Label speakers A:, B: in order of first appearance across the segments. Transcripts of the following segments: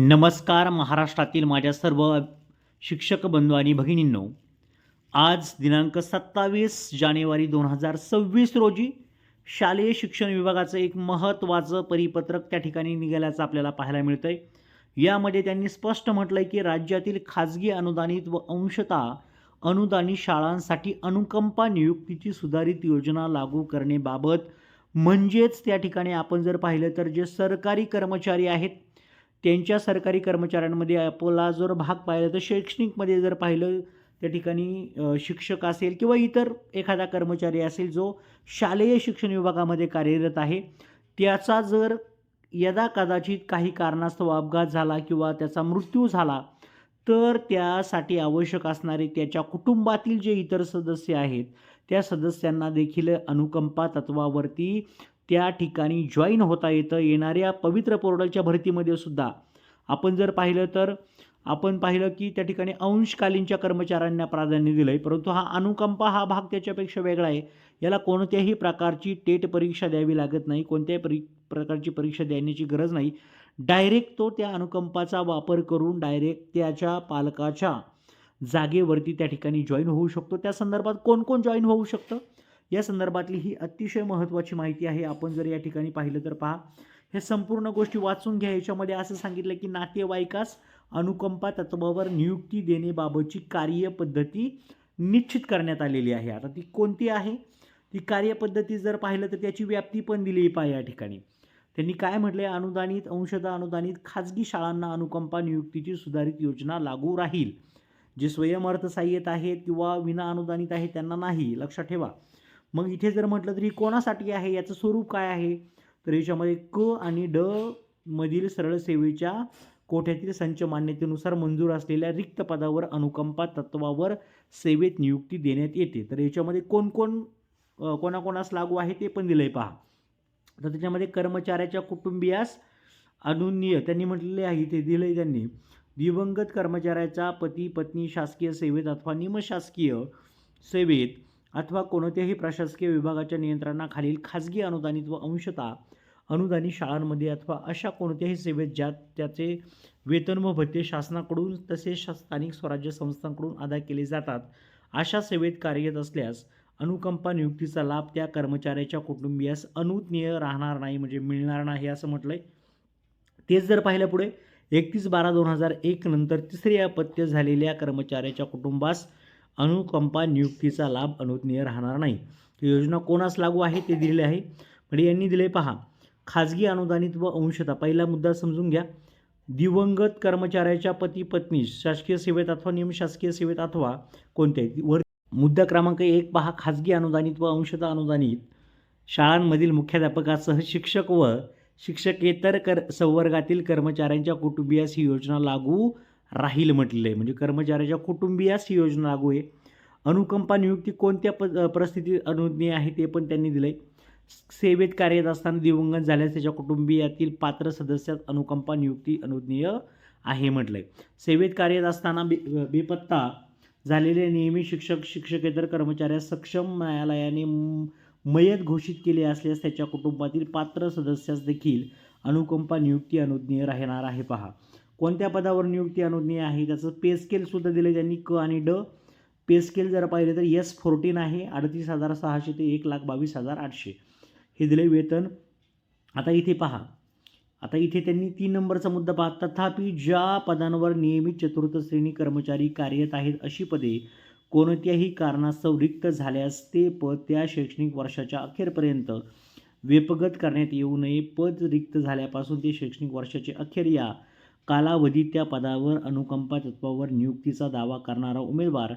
A: नमस्कार महाराष्ट्रातील माझ्या सर्व शिक्षक बंधू आणि भगिनींनो, आज दिनांक 27 जानेवारी 2026 रोजी शालेय शिक्षण विभागाचं एक महत्त्वाचं परिपत्रक त्या ठिकाणी निघाल्याचं आपल्याला पाहायला मिळतं आहे. यामध्ये त्यांनी स्पष्ट म्हटलं आहे की राज्यातील खाजगी अनुदानित व अंशतः अनुदानित शाळांसाठी अनुकंपा नियुक्तीची सुधारित योजना लागू करण्याबाबत, म्हणजेच त्या ठिकाणी आपण जर पाहिलं तर जे सरकारी कर्मचारी आहेत त्यांच्या सरकारी कर्मचाऱ्यांमध्ये आपला जर भाग पाहिला तर शैक्षणिकमध्ये जर पाहिलं त्या ठिकाणी शिक्षक असेल किंवा इतर एखादा कर्मचारी असेल जो शालेय शिक्षण विभागामध्ये कार्यरत आहे, त्याचा जर यदाकदाचित काही कारणास्तव अपघात झाला किंवा त्याचा मृत्यू झाला तर त्यासाठी आवश्यक असणारे त्याच्या कुटुंबातील जे इतर सदस्य आहेत त्या सदस्यांना देखील अनुकंपा तत्वावरती त्या ठिकाणी जॉईन होता येतं. येणाऱ्या पवित्र पोर्टलच्या भरतीमध्ये सुद्धा आपण जर पाहिलं तर आपण पाहिलं की त्या ठिकाणी अंशकालीनच्या कर्मचाऱ्यांना प्राधान्य दिलं आहे, परंतु हा अनुकंपा हा भाग त्याच्यापेक्षा वेगळा आहे. याला कोणत्याही प्रकारची टेट परीक्षा द्यावी लागत नाही, कोणत्याही प्रकारची परीक्षा देण्याची गरज नाही. डायरेक्ट तो त्या अनुकंपाचा वापर करून डायरेक्ट त्याच्या पालकाच्या जागेवरती त्या ठिकाणी जॉईन होऊ शकतो. त्या संदर्भात कोण कोण जॉईन होऊ शकतं या संदर्भातली ही अतिशय महत्त्वाची माहिती आहे. आपण जर या ठिकाणी पाहिलं तर पहा, हे संपूर्ण गोष्टी वाचून घ्या. याच्यामध्ये असं सांगितलं की नातेवाईकास अनुकंपा तत्वावर नियुक्ती देण्याबाबतची कार्यपद्धती निश्चित करण्यात आलेली आहे. आता ती कोणती आहे ती कार्यपद्धती जर पाहिलं तर त्याची व्याप्ती पण दिली आहे या ठिकाणी. त्यांनी काय म्हटले, अनुदानित अंशतः अनुदानित खाजगी शाळांना अनुकंपा नियुक्तीची सुधारित योजना लागू राहील. जे स्वयंअर्थसहाय्यित आहेत किंवा विना अनुदानित आहेत त्यांना नाही, लक्षात ठेवा. मग इथे जर म्हटलं तर ही कोणासाठी आहे, याचं स्वरूप काय आहे, तर याच्यामध्ये क आणि ड मधील सरळ सेवेच्या कोट्यातील संच मान्यतेनुसार मंजूर असलेल्या रिक्त पदावर अनुकंपा तत्वावर सेवेत नियुक्ती देण्यात येते. तर याच्यामध्ये कोणाकोणास लागू आहे ते पण दिलंय पहा. तर त्याच्यामध्ये कर्मचाऱ्याच्या कुटुंबियास अनुज्ञेय त्यांनी म्हटलेले आहे, इथे दिलंय त्यांनी, दिवंगत कर्मचाऱ्याचा पती पत्नी शासकीय सेवेत अथवा निमशासकीय सेवेत अथवा कोणत्याही प्रशासकीय विभागाच्या नियंत्रणाखालील खाजगी अनुदानित व अंशतः अनुदानित शाळांमध्ये अथवा अशा कोणत्याही सेवेत ज्यात त्याचे वेतन व भत्ते शासनाकडून तसेच स्थानिक स्वराज्य संस्थांकडून अदा केले जातात अशा सेवेत कार्यरत असल्यास अनुकंपा नियुक्तीचा लाभ त्या कर्मचाऱ्याच्या कुटुंबियास अनुज्ञेय राहणार नाही, म्हणजे मिळणार नाही असं म्हटलंय. तेच जर पाहिलं पुढे 31/12/2001 नंतर तिसरे अपत्य झालेल्या कर्मचाऱ्याच्या कुटुंबास अनुकंपा नियुक्तीचा लाभ अनुज्ञेय राहणार नाही. ही योजना कोणास लागू आहे ते दिलेले आहे. म्हणजे यांनी दिले पहा, खाजगी अनुदानित व अंशतः, पहिला मुद्दा समजून घ्या, दिवंगत कर्मचाऱ्याच्या पती पत्नी शासकीय सेवेत अथवा निमशासकीय सेवेत अथवा कोणत्याही वर. मुद्दा क्रमांक 1 पहा, खाजगी अनुदानित व अंशतः अनुदानित शाळांमधील मुख्याध्यापकासह शिक्षक व शिक्षकेतर संवर्गातील कर्मचाऱ्यांच्या कुटुंबियास ही योजना लागू राहील म्हटलेलं आहे. म्हणजे कर्मचाऱ्याच्या कुटुंबियास ही योजना लागू आहे. अनुकंपा नियुक्ती कोणत्या परिस्थितीत अनुज्ञेय आहे ते पण त्यांनी दिलं आहे. सेवेत कार्यरत असताना दिवंगत झाल्यास त्याच्या कुटुंबियातील पात्र सदस्यात अनुकंपा नियुक्ती अनुज्ञेय आहे म्हटलं आहे. सेवेत कार्यरत असताना बेपत्ता झालेले नियमित शिक्षक शिक्षकेतर कर्मचाऱ्यास सक्षम न्यायालयाने मयत घोषित केले असल्यास त्याच्या कुटुंबातील पात्र सदस्यास देखील अनुकंपा नियुक्ती अनुज्ञेय राहणार आहे. पहा, कोणत्या पदावर नियुक्ती अनुज्ञेय आहे त्याचं पे स्केलसुद्धा दिले त्यांनी, क आणि ड. पे स्केल जर पाहिलं तर S14 आहे, 38,600 ते 1,22,800 हे दिले वेतन. आता इथे पहा, आता इथे त्यांनी 3 नंबरचा मुद्दा पहा, तथापि ज्या पदांवर नियमित चतुर्थ श्रेणी कर्मचारी कार्यरत आहेत अशी पदे कोणत्याही कारणास्तव रिक्त झाल्यास ते पद त्या शैक्षणिक वर्षाच्या अखेरपर्यंत व्यपगत करण्यात येऊ नये. पद रिक्त झाल्यापासून ते शैक्षणिक वर्षाचे अखेर या कालावधीत त्या पदावर अनुकंपा तत्वावर नियुक्तीचा दावा करणारा उमेदवार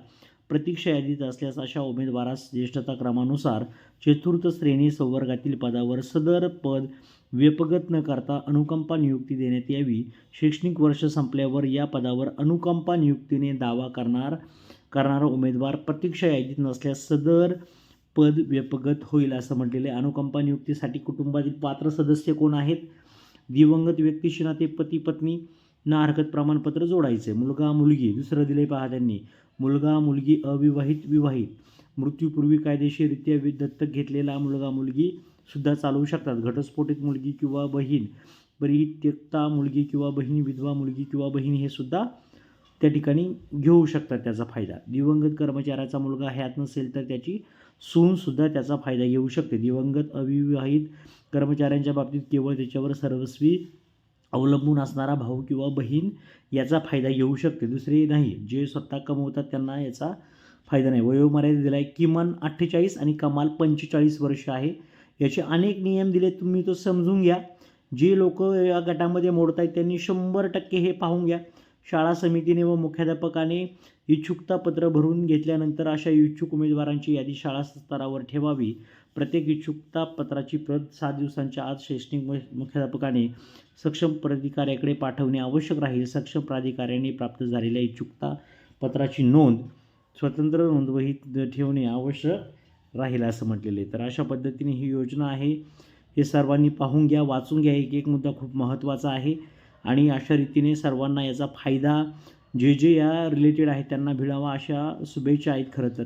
A: प्रतीक्षा यादीत असल्यास अशा उमेदवारास ज्येष्ठता क्रमानुसार चतुर्थ श्रेणी संवर्गातील पदावर सदर पद व्यपगत न करता अनुकंपा नियुक्ती देण्यात यावी. शैक्षणिक वर्ष संपल्यावर या पदावर अनुकंपा नियुक्तीने दावा करणारा उमेदवार प्रतीक्षा यादीत नसल्यास सदर पद व्यपगत होईल असं म्हटलेले. अनुकंपा नियुक्तीसाठी कुटुंबातील पात्र सदस्य कोण आहेत, दिवंगत व्यक्तीशी नाते पती पत्नी ना हरकत प्रमाणपत्र जोडायचे. मुलगा मुलगी दुसरं दिले पहा त्यांनी, मुलगा मुलगी अविवाहित विवाहित मृत्यूपूर्वी कायदेशीररित्या दत्तक घेतलेला मुलगा मुलगी सुद्धा चालवू शकतात. घटस्फोटित मुलगी किंवा बहीण परित्यक्ता मुलगी किंवा बहीण, विधवा मुलगी किंवा बहीण हे सुद्धा त्या ठिकाणी घेऊ शकतात त्याचा फायदा. दिवंगत कर्मचाऱ्याचा मुलगा हयात नसेल तर त्याची सूनसुद्धा त्याचा फायदा घेऊ शकते. दिवंगत अविवाहित कर्मचाऱ्यांच्या बाबतीत केवळ त्याच्यावर सर्वस्वी अवलंबून असणारा भाऊ किंवा बहीण याचा फायदा घेऊ शकते, दुसरे नाही. जे स्वतः कमवतात त्यांना याचा फायदा नाही. वयोमर्यादा दिला आहे किमान 48 आणि कमाल 45 वर्ष आहे. याचे अनेक नियम दिले, तुम्ही तो समजून घ्या. जे लोक या गटामध्ये मोडत आहेत त्यांनी 100% हे पाहून घ्या. शाळा समितीने व मुख्याध्यापकाने इच्छुकता पत्र भरून घेतल्यानंतर अशा इच्छुक उमेदवारांची यादी शाळा स्तरावर ठेवावी. प्रत्येक इच्छुकता पत्राची प्रत 7 दिवसांच्या आत शैक्षणिक मुख्याध्यापकाने सक्षम प्राधिकाऱ्याकडे पाठवणे आवश्यक राहील. सक्षम प्राधिकाऱ्याने प्राप्त झालेल्या इच्छुकता पत्राची नोंद स्वतंत्र नोंदवहीत ठेवणे आवश्यक राहील असं म्हटलेले. तर अशा पद्धतीने ही योजना आहे. हे सर्वांनी पाहून घ्या, वाचून घ्या. एक मुद्दा खूप महत्त्वाचा आहे आणि अशा रीतीने सर्वांना याचा फायदा जे या रिलेटेड आहेत त्यांना मिळावा अशा शुभेच्छा आहेत. खरं तर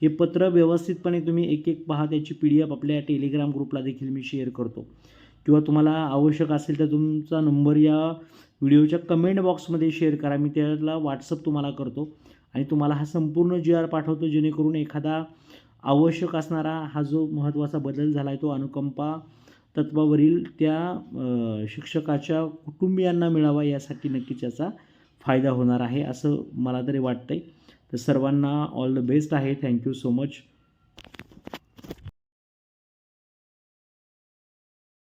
A: हे पत्र व्यवस्थितपणे तुम्ही एक पहा. त्याची PDF आपल्या टेलिग्राम ग्रुपला देखील मी शेअर करतो किंवा तुम्हाला आवश्यक असेल तर तुमचा नंबर या व्हिडिओच्या कमेंट बॉक्समध्ये शेअर करा. मी त्याला WhatsApp तुम्हाला करतो आणि तुम्हाला हा संपूर्ण GR पाठवतो, जेणेकरून एखादा आवश्यक असणारा हा जो महत्त्वाचा बदल झाला आहे तो अनुकंपा तत्वावरील त्या शिक्षकाच्या कुटुंबियांना मिळावा, यासाठी नक्कीच याचा फायदा होणार आहे असं मला तरी वाटतं आहे. तर सर्वांना ऑल द बेस्ट आहे. Thank you so much.